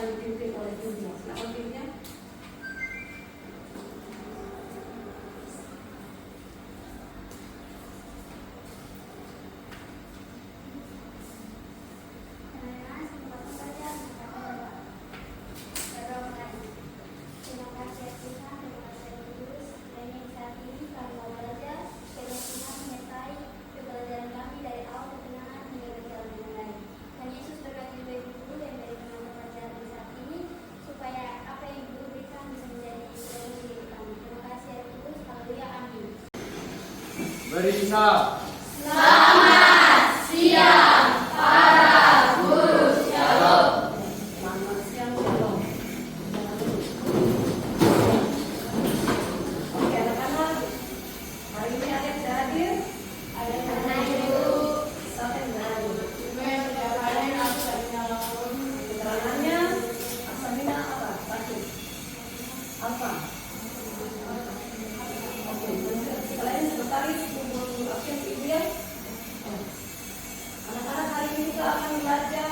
akan dipimpin oleh timnya. Silakan timnya. Berisau. Selamat siang para guru. Shalom. Selamat siang, shalom. Oke, anak-anak, hari ini ada yang sudah hadir? Ada yang sudah hadir? Siapa yang sudah hadir? Keterangannya, asalnya apa? Satu. Apa? Oke, kalian sekretaris kumpul absen ibu ya. Anak-anak hari ini kita akan belajar.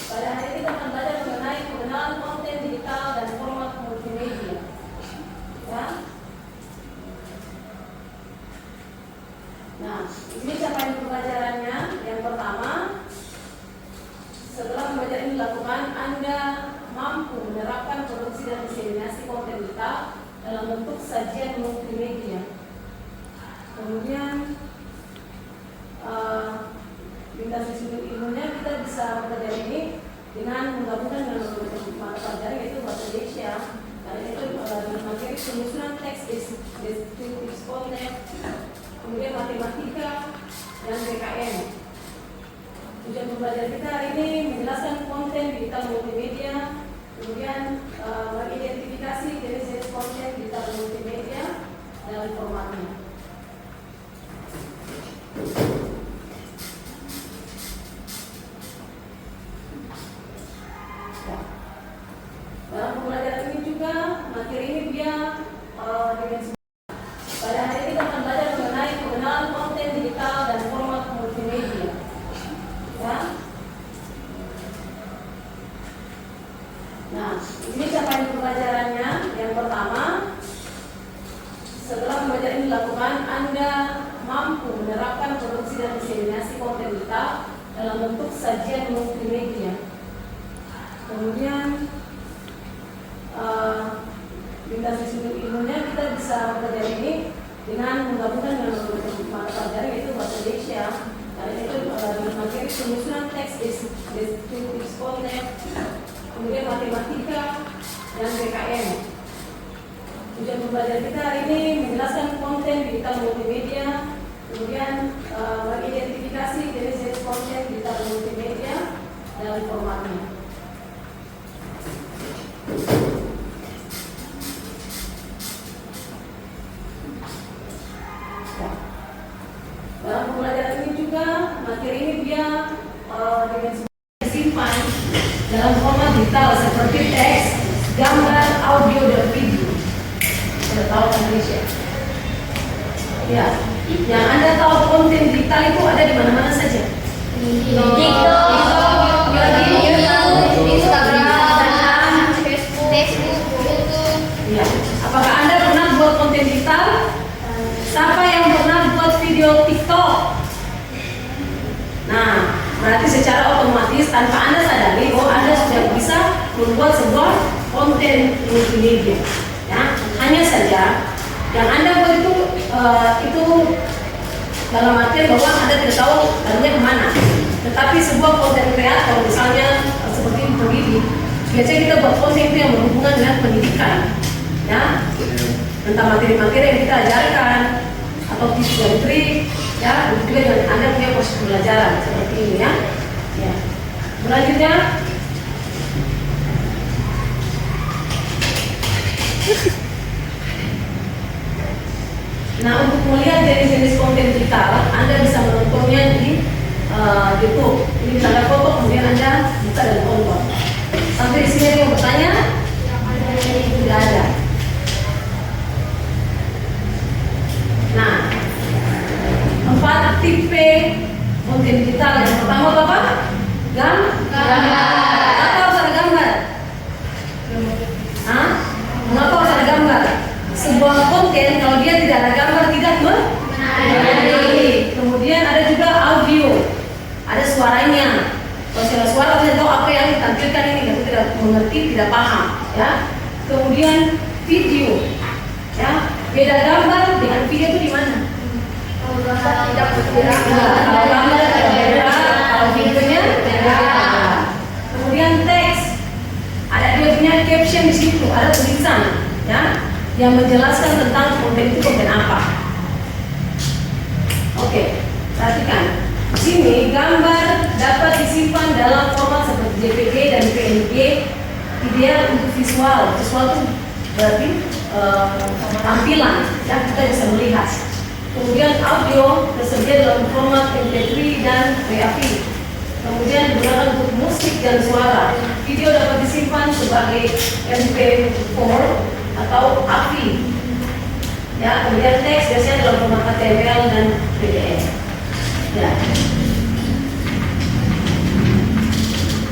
Pada hari ini kita akan belajar mengenai pengenalan konten digital dan format multimedia. Ya. Nah, ini capaian pembelajarannya. Yang pertama, setelah pembelajaran ini dilakukan, Anda mampu menerapkan produksi dan diseminasi konten digital dalam bentuk sajian multimedia. Kemudian, lintas disiplin ilmunya kita bisa mempelajari ini dengan menggabungkan dengan mata pelajaran yaitu bahasa Indonesia. Karena itu dengan materi penyusunan teks deskriptif konten, kemudian matematika dan BKN. Tujuan pembelajaran kita hari ini menjelaskan konten digital multimedia, kemudian mengidentifikasi jenis-jenis konten digital multimedia dan formatnya. Ya. Dalam pembelajaran ini juga materi ini dia dimensi. Pada hari ini kita akan belajar mengenai pengenalan konten digital dan format multimedia. Ya. Nah, ini capaian pembelajarannya. Yang pertama, setelah pembelajaran ini dilakukan, Anda mampu menerapkan produksi dan diseminasi konten digital dalam bentuk sajian multimedia. Kemudian, lintas disiplin ilmunya kita bisa mempelajari ini dengan menggabungkan dengan mata pelajaran yaitu bahasa Indonesia. Karena itu dengan materi penyusunan teks deskriptif konten, kemudian matematika dan BKN. Tujuan pembelajaran kita hari ini menjelaskan konten digital multimedia, kemudian mengidentifikasi jenis-jenis konten digital multimedia dan formatnya. Dalam pembelajaran ini juga materi ini dia disimpan dalam format digital seperti teks, gambar, audio, dan video. Sudah tahu Indonesia? Ya. Yang Anda tahu konten digital itu ada di mana-mana saja. TikTok, YouTube, Instagram, Facebook, YouTube. Ya. Apakah Anda pernah buat konten digital? Siapa yang pernah buat video TikTok? Nah, berarti secara otomatis tanpa Anda sadari bahwa Anda sudah bisa membuat sebuah konten multimedia. Ya, hanya saja yang Anda buat itu dalam artian bahwa Anda tidak tahu lalunya kemana. Tetapi sebuah konten kreator, misalnya seperti pendidik, biasanya kita buat konten itu yang berhubungan dengan pendidikan, ya, entah materi-materi yang kita ajarkan atau tips dan trik, ya, juga dengan Anda punya proses pembelajaran seperti ini, ya. Ya. Selanjutnya, nah, untuk melihat jenis-jenis konten digital, Anda bisa menontonnya di YouTube. Ini misalnya foto, kemudian Anda buka dan tonton. Sampai di sini ada yang bertanya? Tidak ada. Nah, tipe konten digital. Yang pertama apa? Gambar. Apa harus ada gambar? Hah? Mengapa harus ada gambar? Sebuah konten kalau dia tidak ada gambar tidak menarik. Kemudian ada juga audio, ada suaranya. Kalau suara suara saya tahu apa yang ditampilkan ini, kita tidak mengerti, tidak paham, ya. Kemudian video, ya. Beda gambar dengan video itu di mana? Kalau tidak bergerak. Kalau gambar tidak bergerak, kalau videonya bergerak. Kemudian teks, ada dia punya caption di situ, ada tulisan, ya, yang menjelaskan tentang konten itu konten apa. Oke, perhatikan. Di sini gambar dapat disimpan dalam format seperti JPG dan PNG, ideal untuk visual. Visual itu berarti tampilan, ya, kita bisa melihat. Kemudian audio tersedia dalam format MP3 dan WAV. Kemudian digunakan untuk musik dan suara. Video dapat disimpan sebagai MP4 atau AVI. Ya, kemudian teks biasanya dalam format HTML dan PDF. Ya.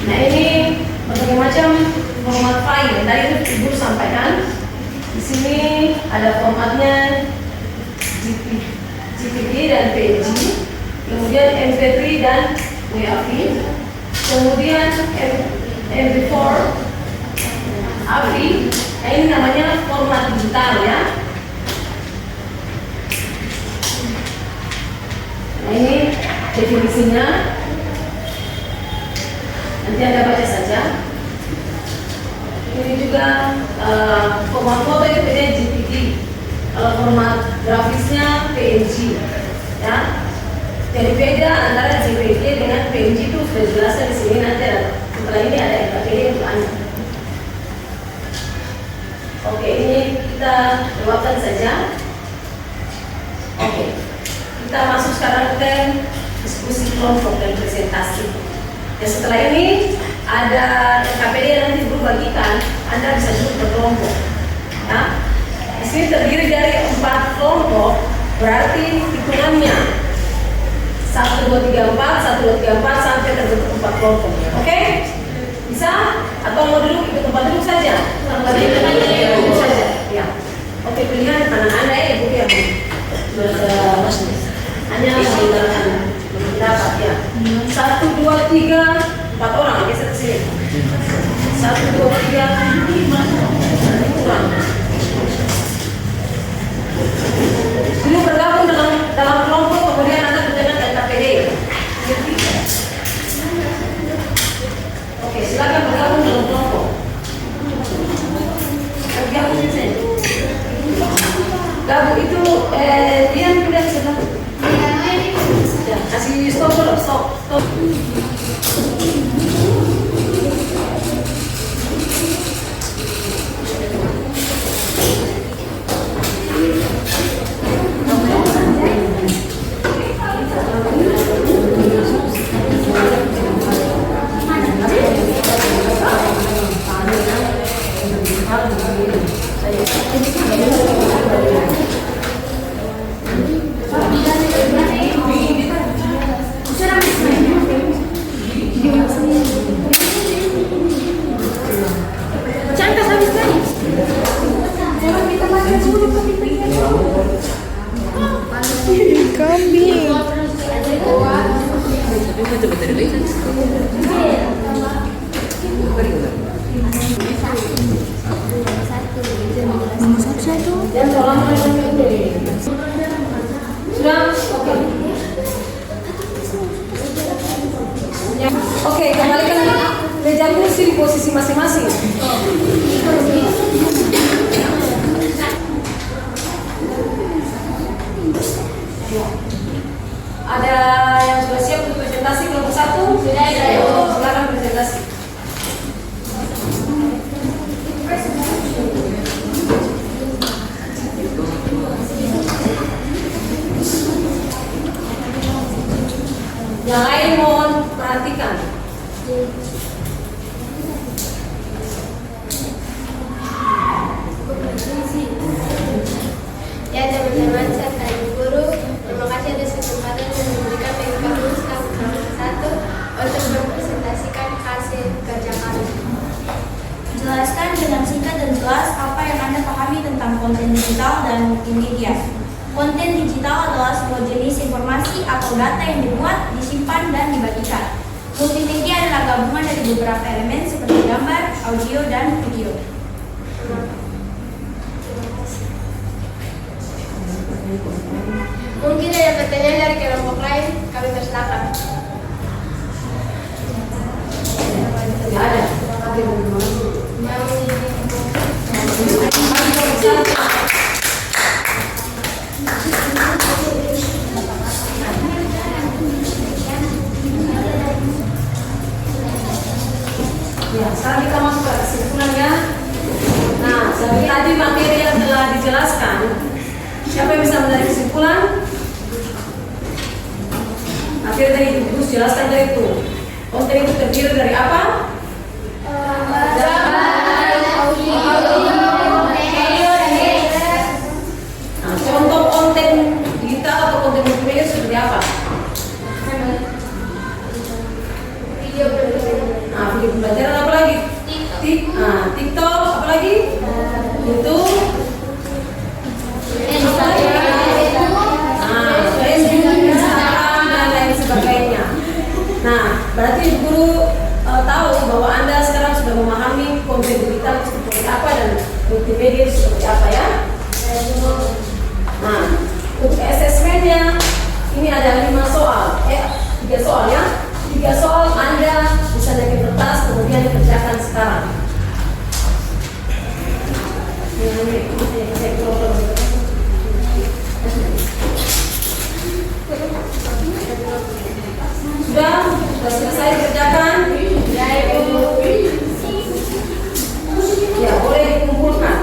Nah, ini berbagai macam format file. Tadi itu Ibu sampaikan. Di sini ada formatnya JPG dan PNG, kemudian MP3 dan WAV, kemudian MP4, AVI. Nah, ini namanya format digital, ya. Nah, ini definisinya. Nanti Anda baca saja. Ini juga format foto itu bedanya JPG. Kalau format grafisnya PNG, ya. Jadi beda antara JPG dengan PNG itu sudah jelaskan di sini. Nanti setelah ini ada LKPD untuk Anda. Oke, ini kita jawabkan saja. Oke, kita masuk sekarang ke diskusi kelompok dan presentasi. Dan setelah ini ada LKPD yang nanti Ibu bagikan, Anda bisa duduk berkelompok. Ya. Di sini terdiri dari 4 kelompok, berarti hitungannya 1, 2, 3, 4, 1, 2, 3, 4 sampai terbentuk 4 kelompok. Oke? Bisa? Atau mau duduk ikut tempat duduk saja? Duduk saja. Ya. Oke, pilihan kanan Anda ya, Ibu yang hanya menggunakan pendapat, ya. 1, 2, 3, 4 orang geser ke sini. 1, 2, 3, 5 kurang. Dulu bergabung dalam kelompok, kemudian Anda kerjakan LKPD. Oke, silakan bergabung dalam kelompok. Gabung saja. Gabung itu dia sudah sedang. Ya, kasih stop dulu, stop. Oke, kembalikan meja kursi di posisi masing-masing. Ada yang sudah siap untuk presentasi kelompok 1? Sudah. Silakan presentasi. Yang lain mohon perhatikan. Ya teman-teman, saya Ibu Guru. Terima kasih atas kesempatan yang tahu adalah sebuah jenis informasi atau data yang dimuat, disimpan, dan dibagikan. Multimedia adalah gabungan dari beberapa elemen seperti gambar, audio, dan video. Mungkin ada pertanyaan dari kelompok lain, kami persilakan. Tidak ada. Ya, sekarang kita masuk ke kesimpulannya. Nah, seperti tadi materi yang telah dijelaskan, siapa yang bisa menarik kesimpulan? Materi tadi Ibu jelaskan dari itu. Konten itu terdiri dari apa? Nah, contoh konten digital atau konten multimedia seperti apa? Video Nah, video pembelajaran apa lagi? TikTok, apa lagi? YouTube, Facebook, Instagram, dan lain sebagainya. Nah, berarti guru tahu bahwa Anda sekarang sudah memahami konten digital seperti apa dan multimedia seperti apa ya. Nah, untuk asesmennya ini ada 3 soal ya. 3 soal Anda bisa naik kertas kemudian dikerjakan sekarang. Sudah selesai dikerjakan? Ya, boleh dikumpulkan.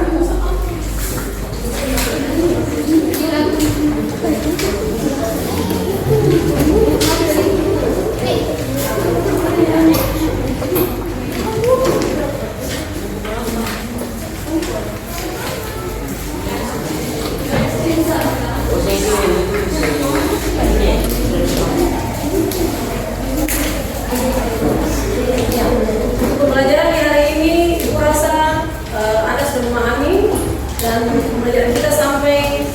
Pembelajaran di hari ini, aku rasa Anda sudah memahami dan pembelajaran kita sampai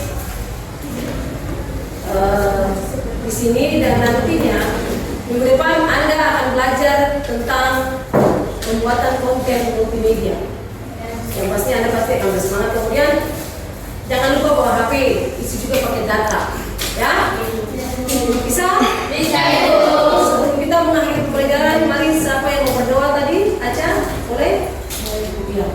di sini dan nantinya minggu depan Anda akan belajar tentang pembuatan konten multimedia. Yang pasti Anda pasti akan bersemangat. Kemudian jangan lupa bawa HP, isi juga pakai data, ya. Bisa? Bisa. Sebelum kita mengakhiri pembelajaran, mari siapa yang mau berdoa tadi? Aca, boleh? Ya.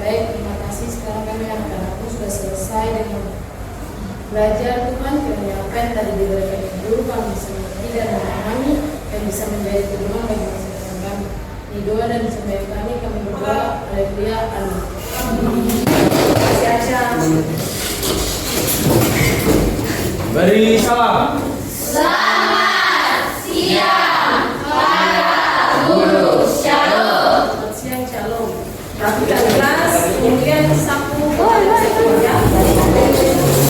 Terima kasih. Sekarang kami anak-anakku sudah selesai dengan belajar Tuhan, kiranya apa yang tadi diberikan guru kami bisa mengerti dan memahami dan bisa menjadi tujuan bagi masa depan kami. Di doa dan sembahyang kami berdoa, haleluya, amin. Terima kasih Aca. Beri salam.